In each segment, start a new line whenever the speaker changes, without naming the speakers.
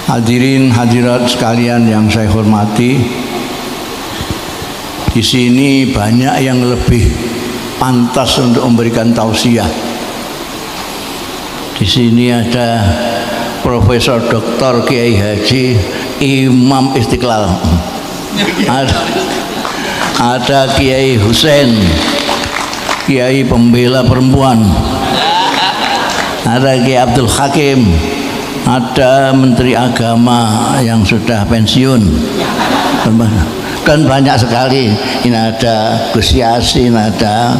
Hadirin hadirat sekalian yang saya hormati, di sini banyak yang lebih pantas untuk memberikan tausiah. Di sini ada Profesor Dr. Kiai Haji Imam Istiqlal, ada Kiai Husain, Kiai pembela perempuan, ada Kiai Abdul Hakim, ada Menteri Agama yang sudah pensiun, dan banyak sekali. Ini ada Gus Yasin, ada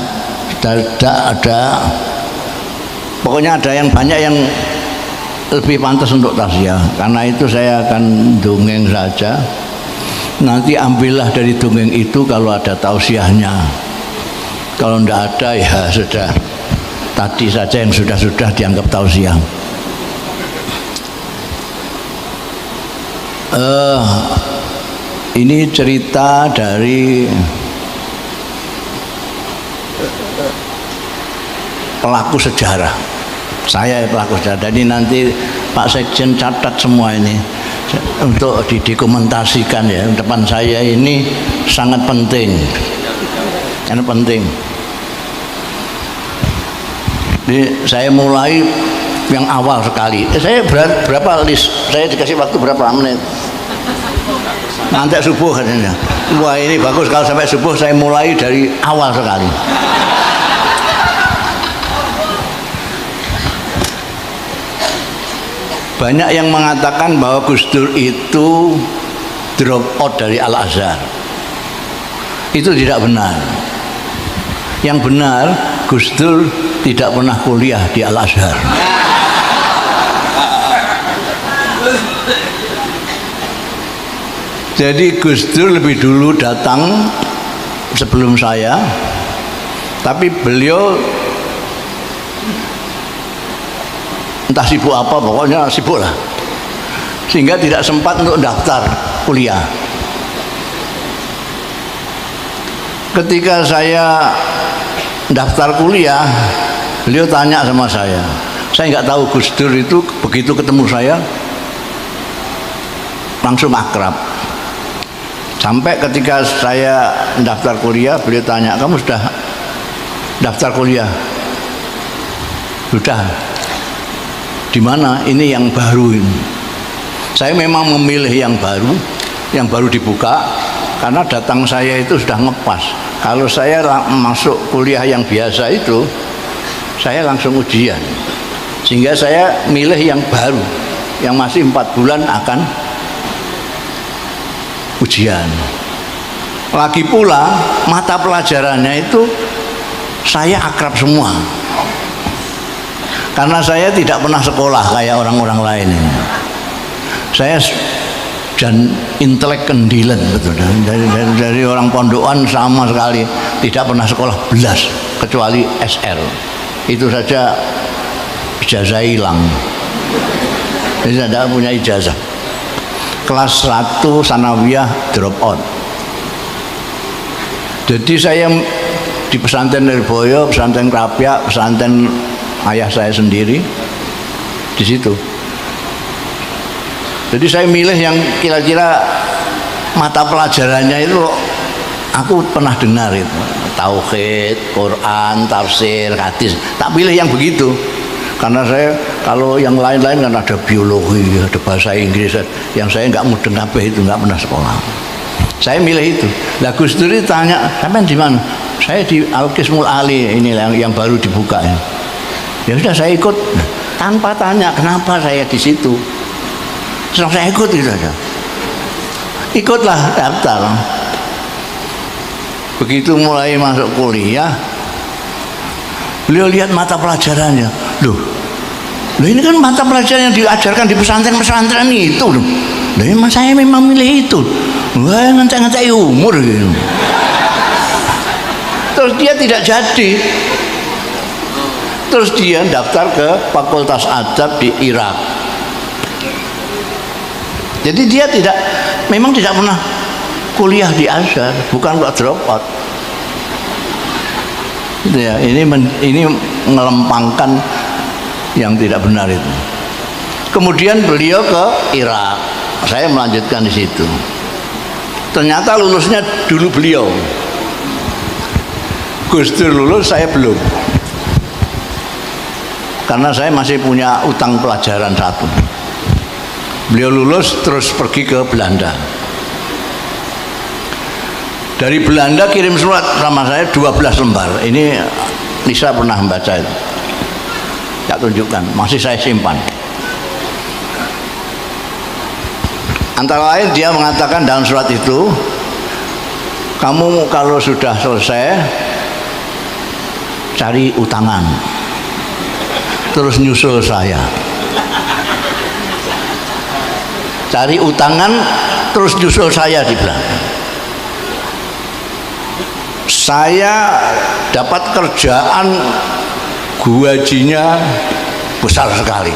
pokoknya ada yang banyak yang lebih pantas untuk tausiah. Karena itu saya akan dongeng saja. Nanti ambillah dari dongeng itu kalau ada tausiahnya. Kalau tidak ada ya sudah, tadi saja yang sudah dianggap tausiah. Ini cerita dari pelaku sejarah. Saya pelaku sejarah. Jadi nanti Pak Sekjen catat semua ini untuk didokumentasikan ya. Depan saya ini sangat penting. Sangat penting. Jadi saya mulai yang awal sekali. Saya berapa list? Saya dikasih waktu berapa menit? Nanti subuh katanya. Wah, ini bagus kalau sampai subuh. Saya mulai dari awal sekali. Banyak yang mengatakan bahwa Gus Dur itu drop out dari Al-Azhar. Itu tidak benar. Yang benar, Gus Dur tidak pernah kuliah di Al-Azhar. Jadi Gus Dur lebih dulu datang sebelum saya, tapi beliau entah sibuk apa, pokoknya sibuk lah, sehingga tidak sempat untuk daftar kuliah. Ketika saya daftar kuliah, beliau tanya sama saya nggak tahu Gus Dur itu begitu ketemu saya langsung akrab. Sampai ketika saya daftar kuliah, beliau tanya, kamu sudah daftar kuliah? Sudah. Di mana? Ini yang baru ini. Saya memang memilih yang baru dibuka, karena datang saya itu sudah ngepas. Kalau saya masuk kuliah yang biasa itu, saya langsung ujian. Sehingga saya milih yang baru, yang masih 4 bulan akan ujian. Lagi pula mata pelajarannya itu saya akrab semua, karena saya tidak pernah sekolah kayak orang-orang lain ini. Saya dan intelek kendilan betul, dari orang pondokan sama sekali tidak pernah sekolah belas, kecuali SR. Itu saja ijazah hilang. Jadi saya tidak punya ijazah. Kelas 1 sanawiyah drop out. Jadi saya di pesantren Nirboyo, pesantren Krapyak, pesantren ayah saya sendiri di situ. Jadi saya milih yang kira-kira mata pelajarannya itu aku pernah dengar itu, tauhid, Quran, tafsir, hadis. Tak pilih yang begitu. Karena saya kalau yang lain-lain kan ada biologi, ada bahasa Inggris, yang saya nggak mudeng kabeh itu, nggak pernah sekolah. Saya milih itu. Lah Gus Dur tanya, sampean di mana? Saya di Al-Qismul Ali, ini yang baru dibuka ya. Ya sudah saya ikut tanpa tanya kenapa saya di situ. Terus saya ikut gitu saja. Ikutlah daftar. Begitu mulai masuk kuliah, beliau lihat mata pelajarannya. Loh ini kan mata pelajaran yang diajarkan di pesantren-pesantren itu loh. Loh saya memang milih itu. Wah, ngantai-ngantai umur gitu. Terus dia tidak jadi. Terus dia daftar ke Fakultas Adab di Irak. Jadi dia memang tidak pernah kuliah di Azhar, bukan kok drop out. Ya, ini melempangkan yang tidak benar itu. Kemudian beliau ke Irak, saya melanjutkan di situ. Ternyata lulusnya dulu beliau. Gus Dur lulus, saya belum. Karena saya masih punya utang pelajaran satu. Beliau lulus terus pergi ke Belanda. Dari Belanda kirim surat sama saya 12 lembar. Ini Nisa pernah membaca itu. Tak tunjukkan, masih saya simpan. Antara lain dia mengatakan dalam surat itu, kamu kalau sudah selesai cari utangan, terus nyusul saya. Cari utangan terus nyusul saya, dibilang. Saya dapat kerjaan gajinya besar sekali.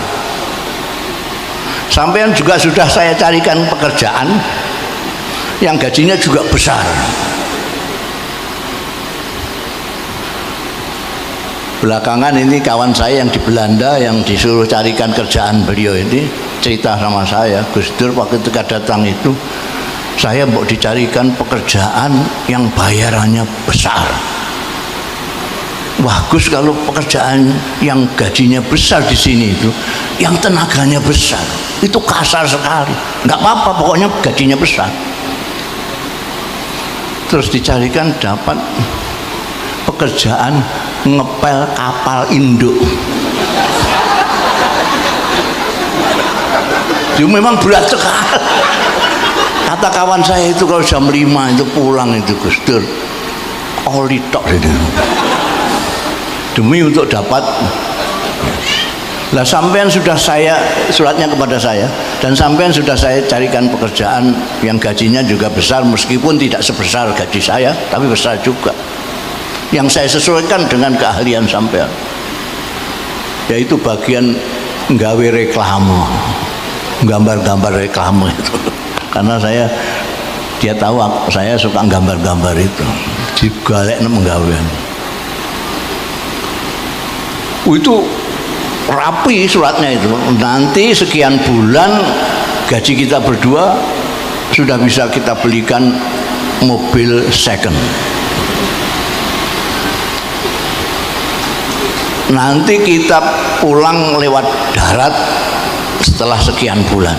Sampean juga sudah saya carikan pekerjaan yang gajinya juga besar. Belakangan ini kawan saya yang di Belanda yang disuruh carikan kerjaan beliau ini cerita sama saya, Gus Dur waktu ketika datang itu saya mau dicarikan pekerjaan yang bayarannya besar. Wah Gus, kalau pekerjaan yang gajinya besar di sini itu, yang tenaganya besar, itu kasar sekali. Nggak apa-apa, pokoknya gajinya besar. Terus dicarikan dapat pekerjaan ngepel kapal induk. Itu memang berat sekali. Kata kawan saya itu kalau jam 5 itu pulang itu Gus Dur, oli tok itu. Demi untuk dapat. Lah sampean sudah saya suratnya kepada saya, dan sampean sudah saya carikan pekerjaan yang gajinya juga besar, meskipun tidak sebesar gaji saya, tapi besar juga. Yang saya sesuaikan dengan keahlian sampean, yaitu bagian nggawe reklame, gambar-gambar reklame itu. Karena dia tahu saya suka gambar-gambar itu, digalekno menggawean. Itu rapi suratnya itu. Nanti sekian bulan gaji kita berdua sudah bisa kita belikan mobil second. Nanti kita pulang lewat darat setelah sekian bulan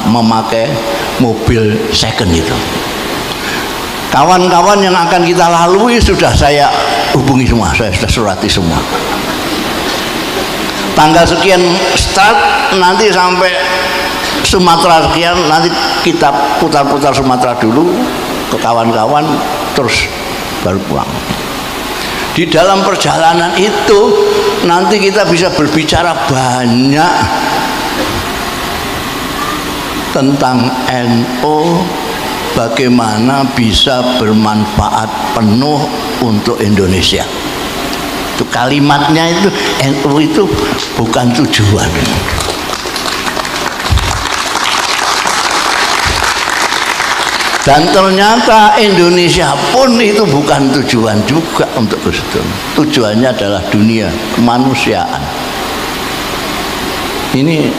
memakai mobil second itu. Kawan-kawan yang akan kita lalui sudah saya hubungi semua, saya sudah surati semua. Tanggal sekian start, nanti sampai Sumatera sekian, nanti kita putar-putar Sumatera dulu ke kawan-kawan, terus baru pulang. Di dalam perjalanan itu nanti kita bisa berbicara banyak tentang NU, bagaimana bisa bermanfaat penuh untuk Indonesia. Itu kalimatnya itu, NU itu bukan tujuan. Dan ternyata Indonesia pun itu bukan tujuan juga untuk Gus Dur. Tujuannya adalah dunia, kemanusiaan. Ini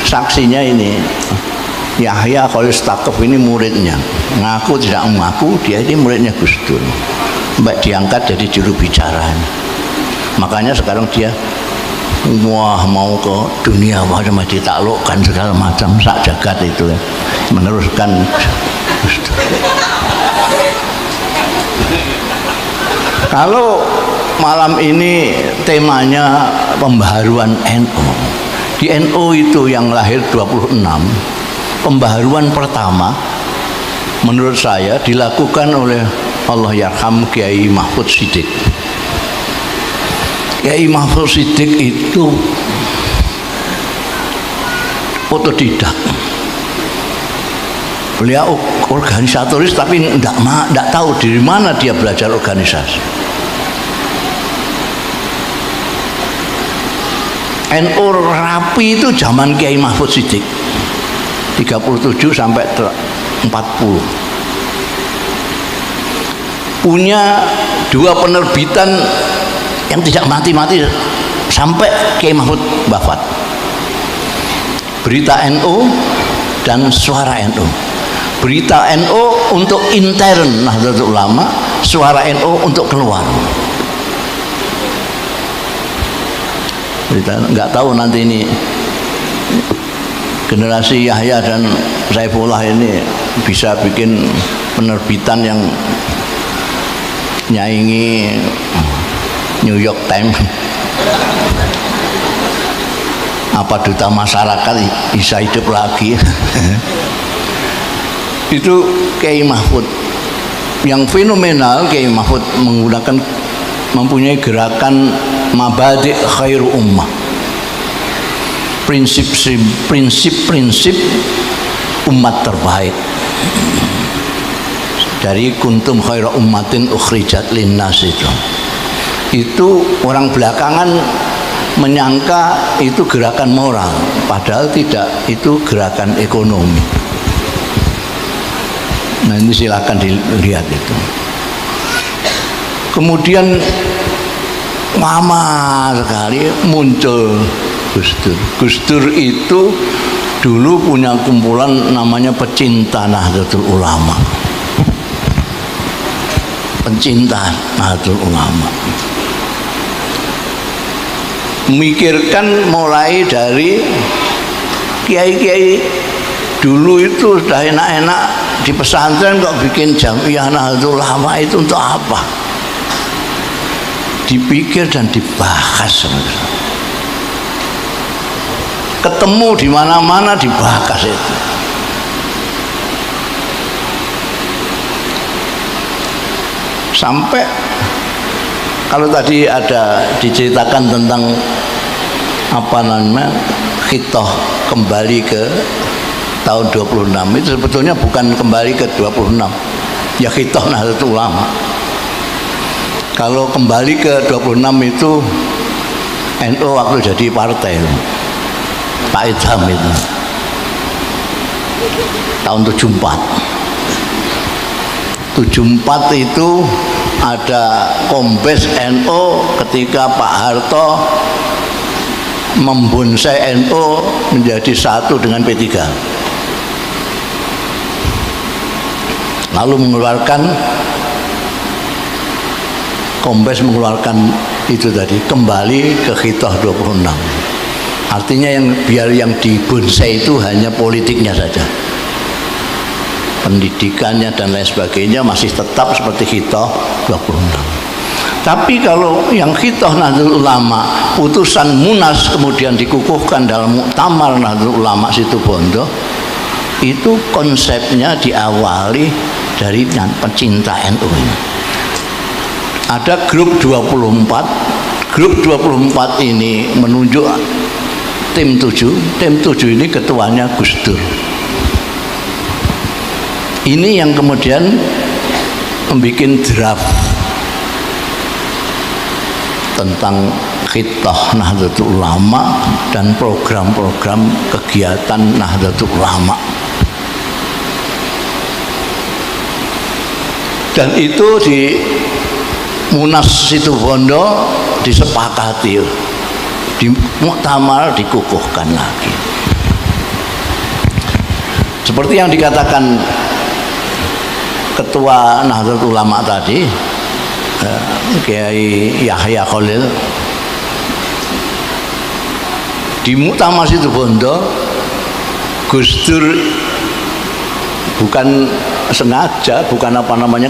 saksinya ini. Yahya Khalil Stakuf ini muridnya, ngaku tidak mengaku dia ini muridnya Gus Dur, mbak diangkat jadi juru bicara. Makanya sekarang dia wah mau ke dunia, macam ditaklukkan segala macam, sak jagat itu ya, meneruskan Gus Dur. Kalau malam ini temanya pembaharuan NU, di NU itu yang lahir 26, pembaharuan pertama menurut saya dilakukan oleh Allahyarham Kiai Mahfud Siddiq. Kiai Mahfud Siddiq itu otodidak. Beliau organisatoris tapi tidak tahu dari mana dia belajar organisasi. NU rapi itu zaman Kiai Mahfud Siddiq 37 sampai 40. Punya 2 penerbitan yang tidak mati-mati sampai Kiai Mahfud wafat. Berita NU dan suara NU. Berita NU untuk intern Nahdlatul Ulama, suara NU untuk keluar. Kita nggak tahu nanti ini generasi Yahya dan Saifullah ini bisa bikin penerbitan yang nyaingi New York Times. Apa duta masyarakat bisa hidup lagi. Itu Kiai Mahfud yang fenomenal. Kiai Mahfud mempunyai gerakan mabadi khairu ummah, prinsip-prinsip umat terbaik. Dari kuntum khairu ummatin ukhrijat linnas itu orang belakangan menyangka itu gerakan moral, padahal tidak, itu gerakan ekonomi. Nah ini silakan dilihat itu. Kemudian lama sekali muncul Gus Dur. Gus Dur itu dulu punya kumpulan namanya Pecinta Nahdlatul Ulama. Pencinta Nahdlatul Ulama. Memikirkan mulai dari kiai-kiai dulu itu sudah enak-enak di pesantren kok bikin Jamiah Nahdlatul Ulama, itu untuk apa? Dipikir dan dibahas. Ketemu di mana-mana dibahas itu. Sampai kalau tadi ada diceritakan tentang apa namanya khitoh kembali ke tahun 26, itu sebetulnya bukan kembali ke 26, ya khitoh Nahdlatul Ulama. Kalau kembali ke 26 itu NU waktu jadi partai, Pak Idham itu tahun 74 itu ada Kombes NU ketika Pak Harto membonsai NU menjadi satu dengan P3, lalu mengeluarkan Kombes mengeluarkan itu tadi, kembali ke khitoh 26. Artinya yang dibonsai itu hanya politiknya saja, pendidikannya dan lain sebagainya masih tetap seperti khitoh 26. Tapi kalau yang khitoh Nahdlatul Ulama, putusan Munas kemudian dikukuhkan dalam Muktamar Nahdlatul Ulama Situbondo, itu konsepnya diawali dari pecinta NU ini. Ada grup 24. Grup 24 ini menunjuk tim 7. Tim 7 ini ketuanya Gus Dur. Ini yang kemudian membuat draft tentang khitoh Nahdlatul Ulama dan program-program kegiatan Nahdlatul Ulama. Dan itu di Munas Situbondo disepakati, di Muktamar dikukuhkan lagi. Seperti yang dikatakan Ketua Nahdlatul Ulama tadi, Kiai Yahya Khalil, di Muktamar Situbondo Gus Dur bukan sengaja, bukan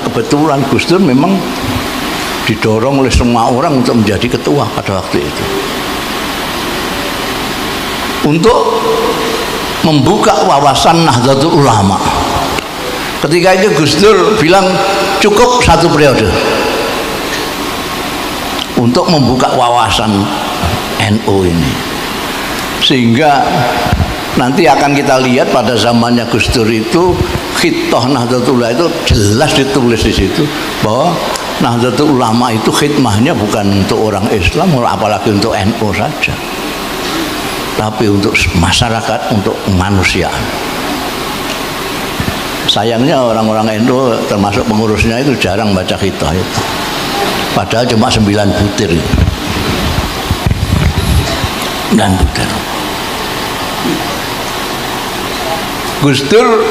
kebetulan, Gus Dur memang didorong oleh semua orang untuk menjadi ketua pada waktu itu, untuk membuka wawasan Nahdlatul Ulama. Ketika itu Gus Dur bilang cukup 1 periode untuk membuka wawasan NU ini, sehingga nanti akan kita lihat pada zamannya Gus Dur itu khitoh Nahdlatul Ulama itu jelas ditulis di situ bahwa Nahdlatul Ulama itu khidmahnya bukan untuk orang Islam, apalagi untuk NU saja, tapi untuk masyarakat, untuk kemanusiaan. Sayangnya orang-orang NU termasuk pengurusnya itu jarang baca khitoh itu, padahal cuma 9 butir. dan buder. Gus Dur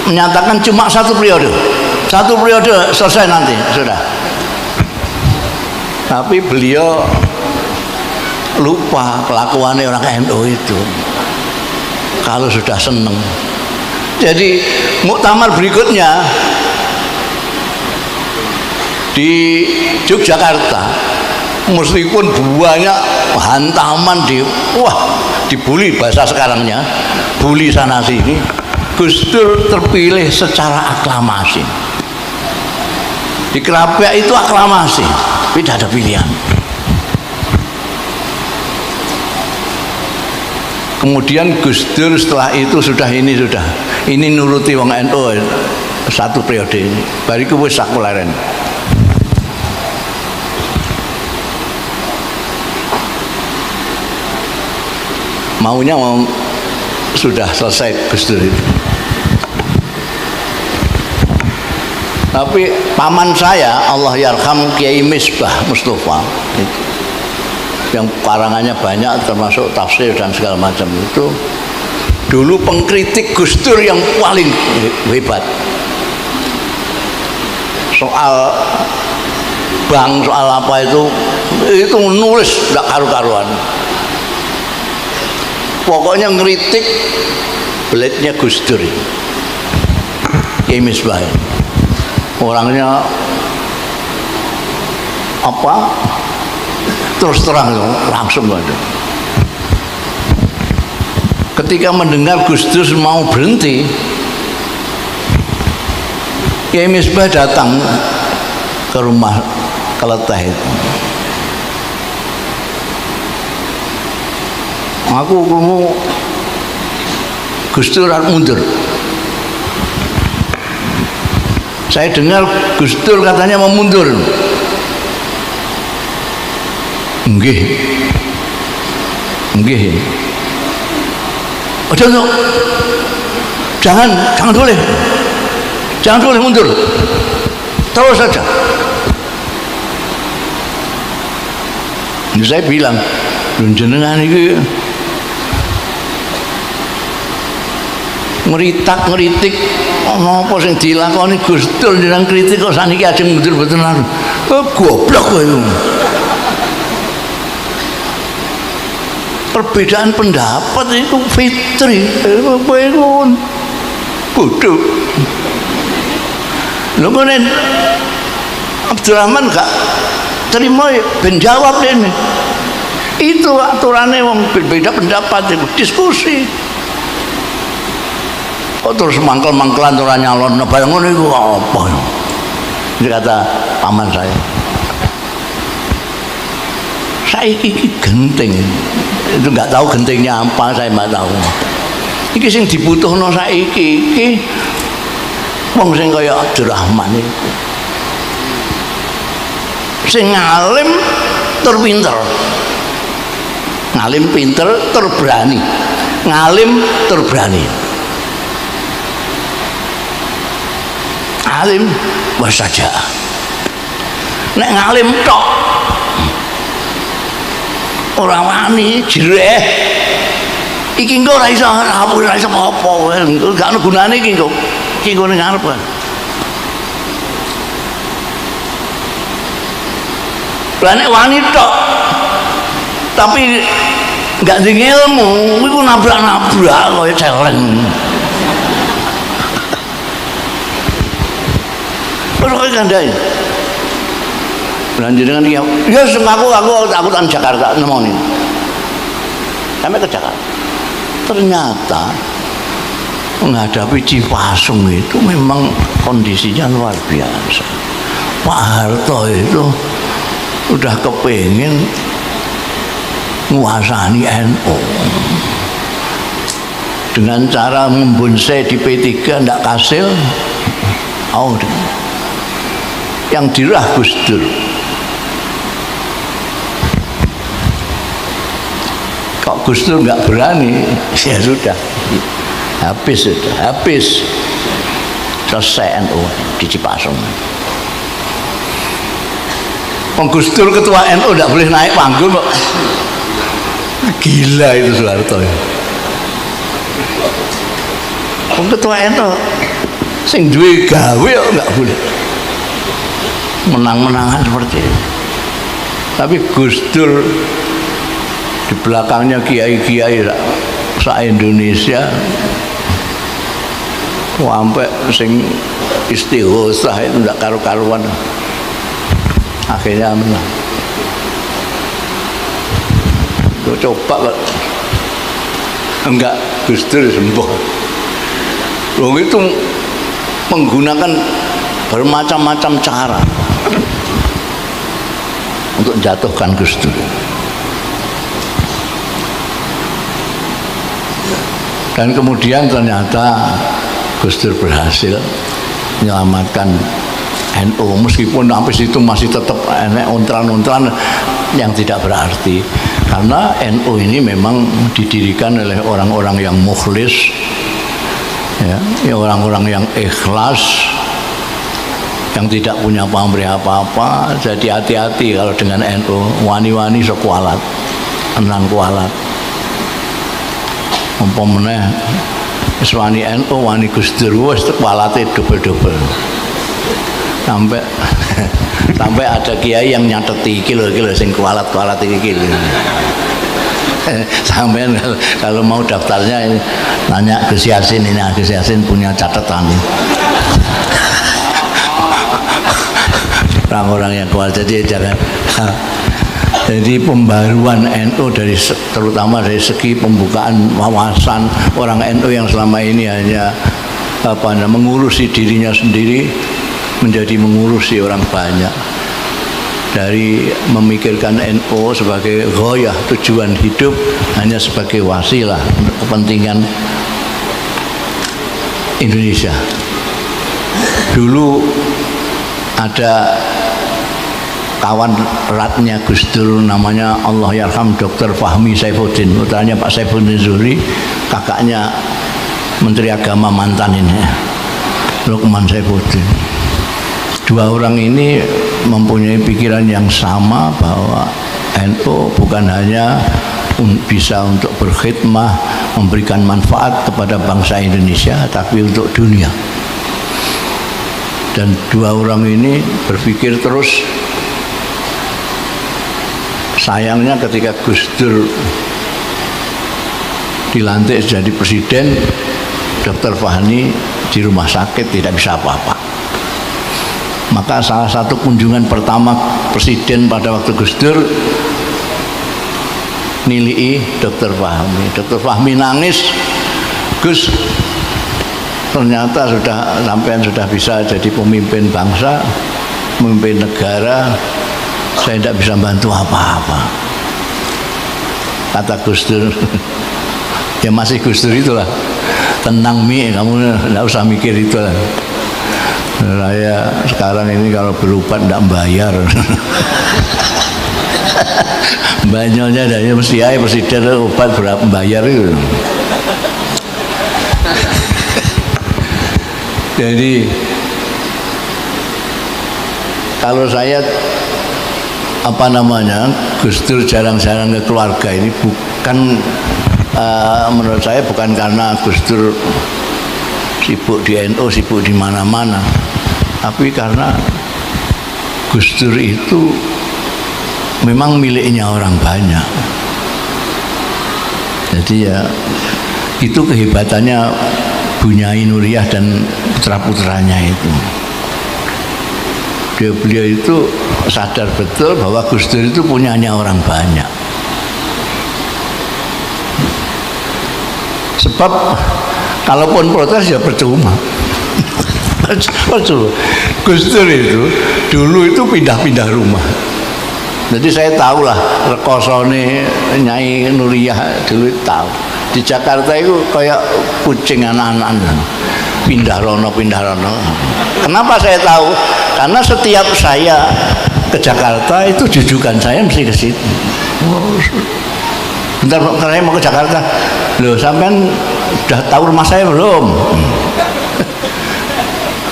menyatakan cuma satu periode selesai nanti sudah. Tapi beliau lupa kelakuannya orang NU itu kalau sudah seneng. Jadi muktamar berikutnya di Yogyakarta, meskipun banyak hantaman dibully bahasa sekarangnya, bully sana sini, Gus Dur terpilih secara aklamasi. Di Kerapiak itu aklamasi, tidak ada pilihan. Kemudian Gus Dur setelah itu ini nuruti wong NU satu periode ini. Bariku wis sakularen. Maunya sudah selesai Gus Dur itu. Tapi paman saya Allah yarham Kiai Misbah Mustafa itu, yang karangannya banyak termasuk tafsir dan segala macam, itu dulu pengkritik Gus Dur yang paling hebat soal bank, soal apa itu nulis tidak karu-karuan. Pokoknya ngeritik beletnya Gus Dur, Kiai Misbah. Orangnya apa? Terus terang langsung aja. Ketika mendengar Gus Dur mau berhenti, Kiai Misbah datang ke rumah Keleteh itu. Aku mau Gus Dur mundur. Saya dengar Gus Dur katanya mau mundur. Nggih. Aduh, jangan boleh mundur. Terus saja. Saya bilang, jenengan ini ngeritik apa sing dilakoni Gus Dur jenengan kritik kok saniki ajeng mundur mboten anu. Goblok kowe. Perbedaan pendapat itu fitri, kowe itu bodoh. Lho kene Abdurrahman gak terima ben jawab dene. Itu aturannya wong berbeda pendapat diskusi. Kok terus mangkel-mangkelan ora nyalon barang ngono iku apa ya? Ini kata paman saya. Saiki iki genting. Itu enggak tahu gentingnya apa, saya enggak tahu. Iki sing dibutuhno saiki iki wong sing kaya Abdurrahman itu. Sing alim tur pinter. Ngalim pinter tur berani. Ngalim tur berani. Alim wasaja. Nek ngalim tok ora wani jereh. Iki engko ora iso apa-apa. Gak ono gunane iki engko. Iki ngene ngarep. Lah nek wani tok tapi enggak ndek ilmu, iku nabrak-nabrak kaya celeng. Terus kandhane. Lanjutkan dia, ya aku tan Jakarta nemoni. Sampai ke Jakarta. Ternyata menghadapi Cipasung itu memang kondisinya luar biasa. Pak Harto itu udah kepengen menguasai NU dengan cara membonsai di P3 tidak kasil. Yang dirah Gus Dur. Kok Gus Dur nggak berani, ya sudah, habis selesai NU di Cipasung. Gus Dur ketua NU tidak boleh naik panggung kok. Gila itu Soeharto. Ketua NU sing duwe gawe kok enggak boleh menang-menangan seperti itu. Tapi Gus Dur di belakangnya kiai-kiai se-Indonesia sampai sing istighosah itu enggak karu-karuan, akhirnya menang. Coba kok enggak, Gus Dur sembuh. Wong itu menggunakan bermacam-macam cara untuk menjatuhkan Gus Dur. Dan kemudian ternyata Gus Dur berhasil menyelamatkan NU, meskipun sampai situ masih tetap ontran-ontran yang tidak berarti, karena NU ini memang didirikan oleh orang-orang yang mukhlis, ya, orang-orang yang ikhlas, yang tidak punya pamrih apa-apa. Jadi hati-hati kalau dengan NU, wani-wani sekualat, enang kualat. Umpamane wis wani NU, wani Gus Dur, wis kualate double-double. Sampai ada kiai yang nyateti kilo-kilo sing kualat-kualat iki. Sampai kalau mau daftarnya ini, nanya Gus Yasin, ini Gus Yasin punya catatan. Orang-orang yang kuat, jadi jangan. Jadi pembaruan NU terutama dari segi pembukaan wawasan orang NU yang selama ini hanya mengurusi dirinya sendiri menjadi mengurusi orang banyak. Dari memikirkan NU sebagai ghoyah, tujuan hidup, hanya sebagai wasilah untuk kepentingan Indonesia. Dulu ada kawan eratnya Gus Dur namanya Allahyarham Dr. Fahmi Saifuddin, putranya Pak Saifuddin Zuhri, kakaknya Menteri Agama mantan ini, Lukman Saifuddin. Dua orang ini mempunyai pikiran yang sama bahwa NU bukan hanya bisa untuk berkhidmah, memberikan manfaat kepada bangsa Indonesia, tapi untuk dunia. Dan dua orang ini berpikir terus. Sayangnya ketika Gus Dur dilantik jadi presiden, Dr. Fahmi di rumah sakit tidak bisa apa-apa. Maka salah satu kunjungan pertama presiden pada waktu Gus Dur nilai Dr. Fahmi. Dr. Fahmi nangis, Gus, ternyata sampean sudah bisa jadi pemimpin bangsa, pemimpin negara, saya tidak bisa bantu apa-apa. Kata Gus Dur, ya masih Gus Dur itulah, tenang Mi, kamu tidak usah mikir itulah. Saya sekarang ini kalau berobat tidak bayar. Banyaknya dari mesti aja presiden obat berapa bayar itu. Jadi kalau saya Gus Dur jarang-jarang ke keluarga ini bukan menurut saya bukan karena Gus Dur sibuk di NU, sibuk di mana-mana, tapi karena Gus Dur itu memang miliknya orang banyak. Jadi ya itu kehebatannya Bunyai Nuriyah dan putra-putranya itu. Beliau itu sadar betul bahwa Gus Dur itu punyanya orang banyak. Sebab kalaupun protes ya percuma. Gus Dur itu dulu itu pindah-pindah rumah. Jadi saya tahu lah rekosone Nyai Nuriyah dulu tahu. Di Jakarta itu kayak kucing anak-anak, pindah rono. Kenapa saya tahu? Karena setiap saya ke Jakarta itu jujukan saya mesti ke situ. Bentar, saya mau ke Jakarta. Loh, sampean udah tahu rumah saya belum?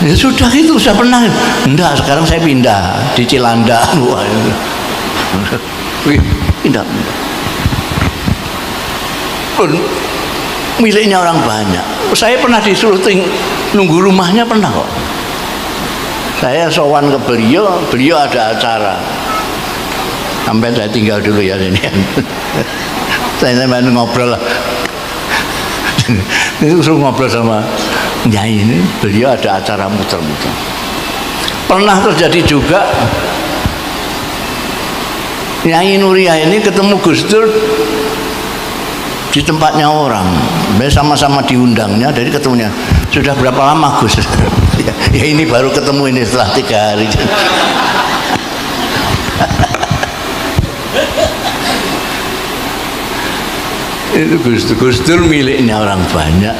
Ya sudah itu, sudah pernah. Enggak, sekarang saya pindah di Cilandak. Wih, pindah. pun miliknya orang banyak. Saya pernah disuruh nunggu rumahnya, pernah kok. Saya sowan ke beliau ada acara. Sampai saya tinggal dulu ya ini. Saya main ngobrol lah. Itu suruh ngobrol sama Nyai ini, beliau ada acara muter-muter. Pernah terjadi juga Nyai Nuria ini ketemu Gus Dur di tempatnya orang, sama-sama diundangnya, dari ketemunya. Sudah berapa lama Gus? Ya ini baru ketemu ini setelah 3 hari. Itu Gus Dur miliknya orang banyak,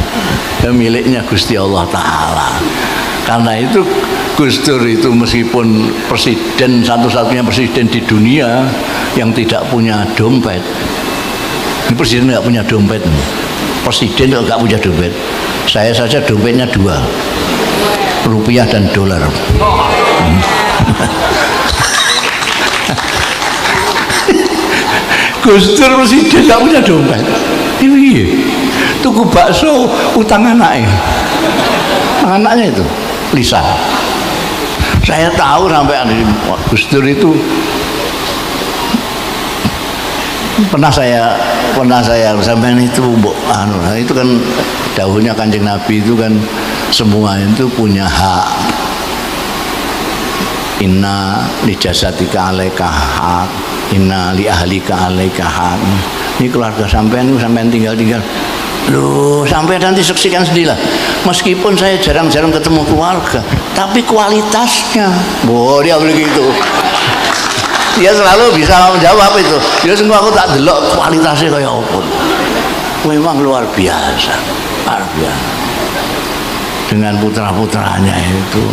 dan miliknya Gusti Allah Ta'ala. Karena itu Gus Dur itu meskipun presiden, satu-satunya presiden di dunia yang tidak punya dompet. Ini presiden nggak punya dompet, presiden nggak punya dompet. Saya saja dompetnya 2, rupiah dan dolar. Gus Dur presiden nggak punya dompet. Ini tuku bakso utang anaknya itu Lisa. Saya tahu sampai Gus Dur itu pernah saya sampai itu itu kan dahulunya Kanjeng Nabi itu kan semua itu punya hak. Inna li jasadika alaika hak, inna li ahlika alaika hak. Ini keluarga sampean tinggal. Loh, sampai nanti saksikan sendirilah. Meskipun saya jarang-jarang ketemu keluarga, tapi kualitasnya, dia begitu. Dia selalu bisa menjawab itu. Dia semua aku tak delok kualitasnya kayak apa. Memang luar biasa. Dengan putra-putranya itu.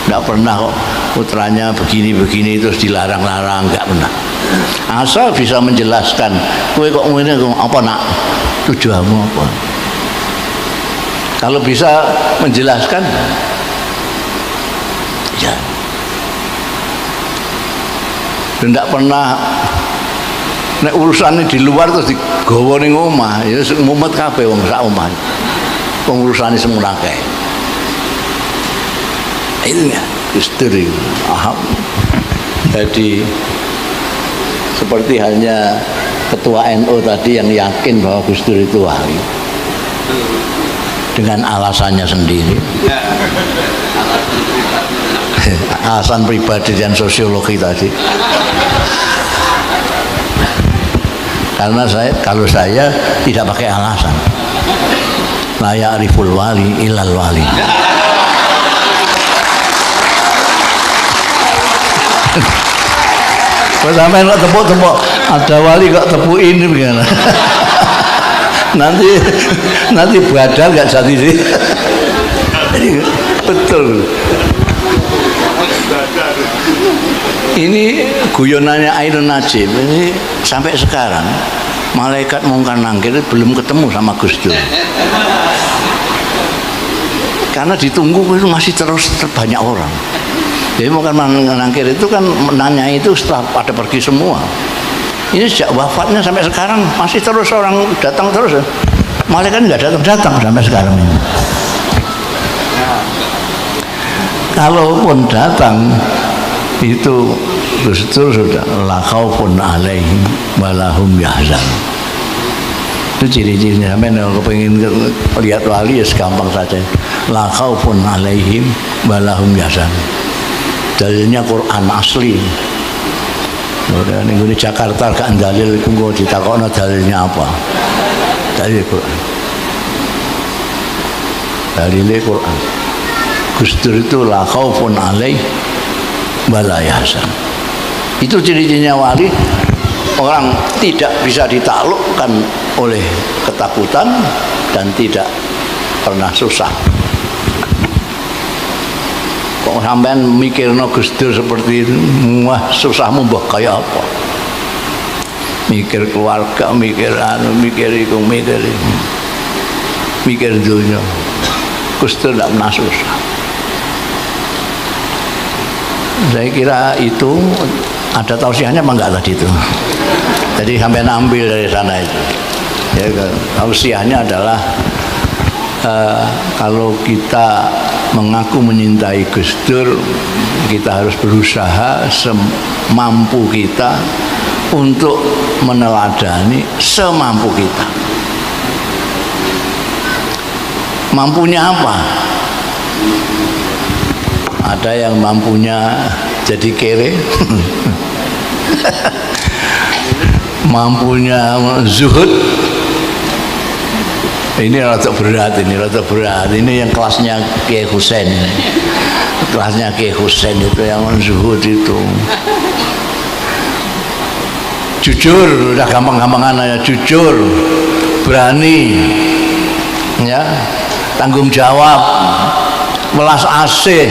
Tidak pernah kok putranya begini terus dilarang-larang, nggak pernah. Asal bisa menjelaskan, kowe kok ngene apa nak, tujuanmu apa. Kalau bisa menjelaskan, ya. Tidak pernah nek urusannya di luar terus digawa ning omah, ya mumet kabeh wong sak omah. Pengurusane semono akeh. Itu ya Gus Dur. Jadi seperti halnya ketua NU tadi yang yakin bahwa Gus Dur itu wali dengan alasannya sendiri, alasan pribadi dan sosiologi tadi. Karena kalau saya tidak pakai alasan, la ya'riful wali illal wali. Kok sampai kok tepuk-tepuk ada wali kok tepukin begini. nanti badal nggak jadi sih. Betul. Ini guyonannya Ainun Najib ini sampai sekarang malaikat mungkar nangkir belum ketemu sama Gus Dur. Karena ditunggu itu masih terus banyak orang. Jadi mungkar nangkir itu kan menanya itu setelah pada pergi semua. Ini sejak wafatnya sampai sekarang masih terus orang datang terus. Malaikat nggak datang sampai sekarang ini. Kalaupun datang itu Gus Dur sudah la khaufun alaihim wa lahum yahzan. Itu ciri-cirinya. Sampai kalau pengen lihat wali ya segampang saja. La khaufun alaihim wa lahum yahzan. Dalilnya Quran asli. Udah ning di Jakarta gak dalil kanggo ditakokno dalilnya apa. Dalil Quran. Dalil Quran. Gus Dur itu la khaufun alaih wa la yahzan. Itu ciri-cirinya wali, orang tidak bisa ditaklukkan oleh ketakutan dan tidak pernah susah. Kok sampean mikirno Gus Dur seperti itu, wah susahmu mbah kaya apa? Mikir keluarga, mikir dunia. Gus Dur tidak pernah susah. Saya kira itu ada tausiahnya apa enggak tadi itu? Jadi sampai ambil dari sana itu. Ya, tausiahnya adalah kalau kita mengaku menyintai Gus Dur, kita harus berusaha semampu kita untuk meneladani semampu kita. Mampunya apa? Ada yang mampunya jadi kere, mampunya zuhud. Ini rada berat, ini yang kelasnya Kiai Husain ini. Kelasnya Kiai Husain itu yang zuhud itu. Jujur, udah gampang-gampangan aja, jujur, berani, ya, tanggung jawab, welas asih.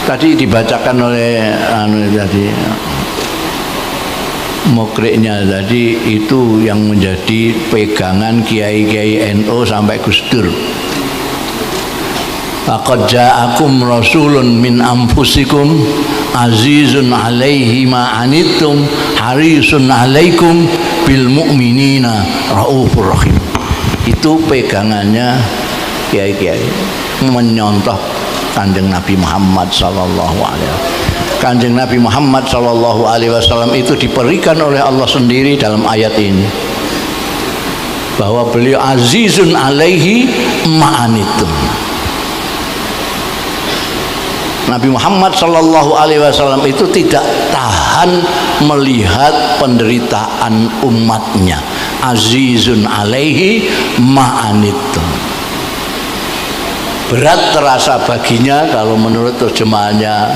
Tadi dibacakan oleh tadi mokriknya tadi, itu yang menjadi pegangan kiai-kiai NU sampai Gus Dur. Laqad ja'akum rasulun min anfusikum azizun 'alaihi ma anittum harisun 'alaikum bil mu'minina raufur rahim. Itu pegangannya kiai-kiai, menyontoh Kanjeng Nabi Muhammad sallallahu alaihi wasallam. Kanjeng Nabi Muhammad sallallahu alaihi wasallam itu diberikan oleh Allah sendiri dalam ayat ini bahwa beliau azizun alaihi ma'anitum. Nabi Muhammad sallallahu alaihi wasallam itu tidak tahan melihat penderitaan umatnya. Azizun alaihi ma'anitum. Berat terasa baginya, kalau menurut terjemahannya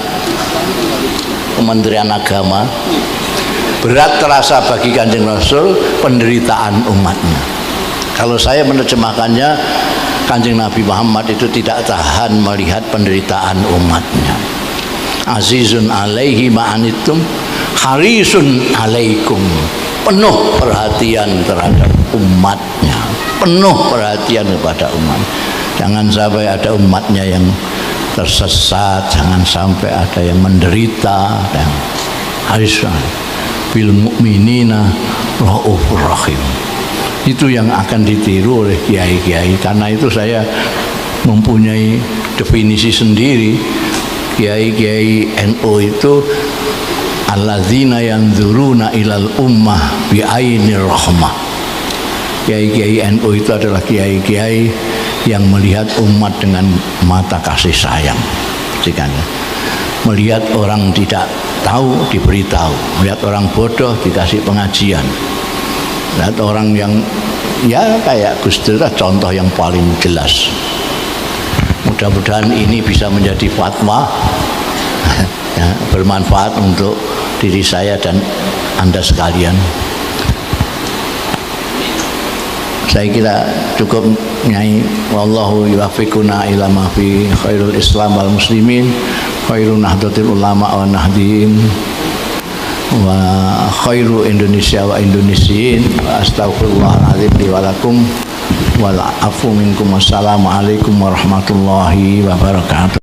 Kementerian Agama, berat terasa bagi Kanjeng Rasul penderitaan umatnya. Kalau saya menerjemahkannya, Kanjeng Nabi Muhammad itu tidak tahan melihat penderitaan umatnya. Azizun alaihi ma'anitum harisun alaikum, penuh perhatian terhadap umatnya, penuh perhatian kepada umat. Jangan sampai ada umatnya yang tersesat, jangan sampai ada yang menderita. Dan harisun bil mu'minina raufur rahim. Itu yang akan ditiru oleh kiai-kiai. Karena itu saya mempunyai definisi sendiri. Kiai-kiai NU itu alladzina yanzuruna ilal ummah bi ainir rahmah. Kiai-kiai NU itu adalah kiai-kiai yang melihat umat dengan mata kasih sayang. Melihat orang tidak tahu diberitahu, melihat orang bodoh dikasih pengajian, lihat orang yang ya kayak Gus Dur, contoh yang paling jelas. Mudah-mudahan ini bisa menjadi fatwa ya, bermanfaat untuk diri saya dan Anda sekalian. Saya kira cukup, Nyai. Wallahu yuwaffiquna ila ma fi khairul Islam wal muslimin, khairun nahdlatul ulama wa nahdiin, wa khairu Indonesia wa Indonesiin, wa astaghfirullahaladzim li wa lakum wal afu minkum. Wassalamualaikum warahmatullahi wabarakatuh.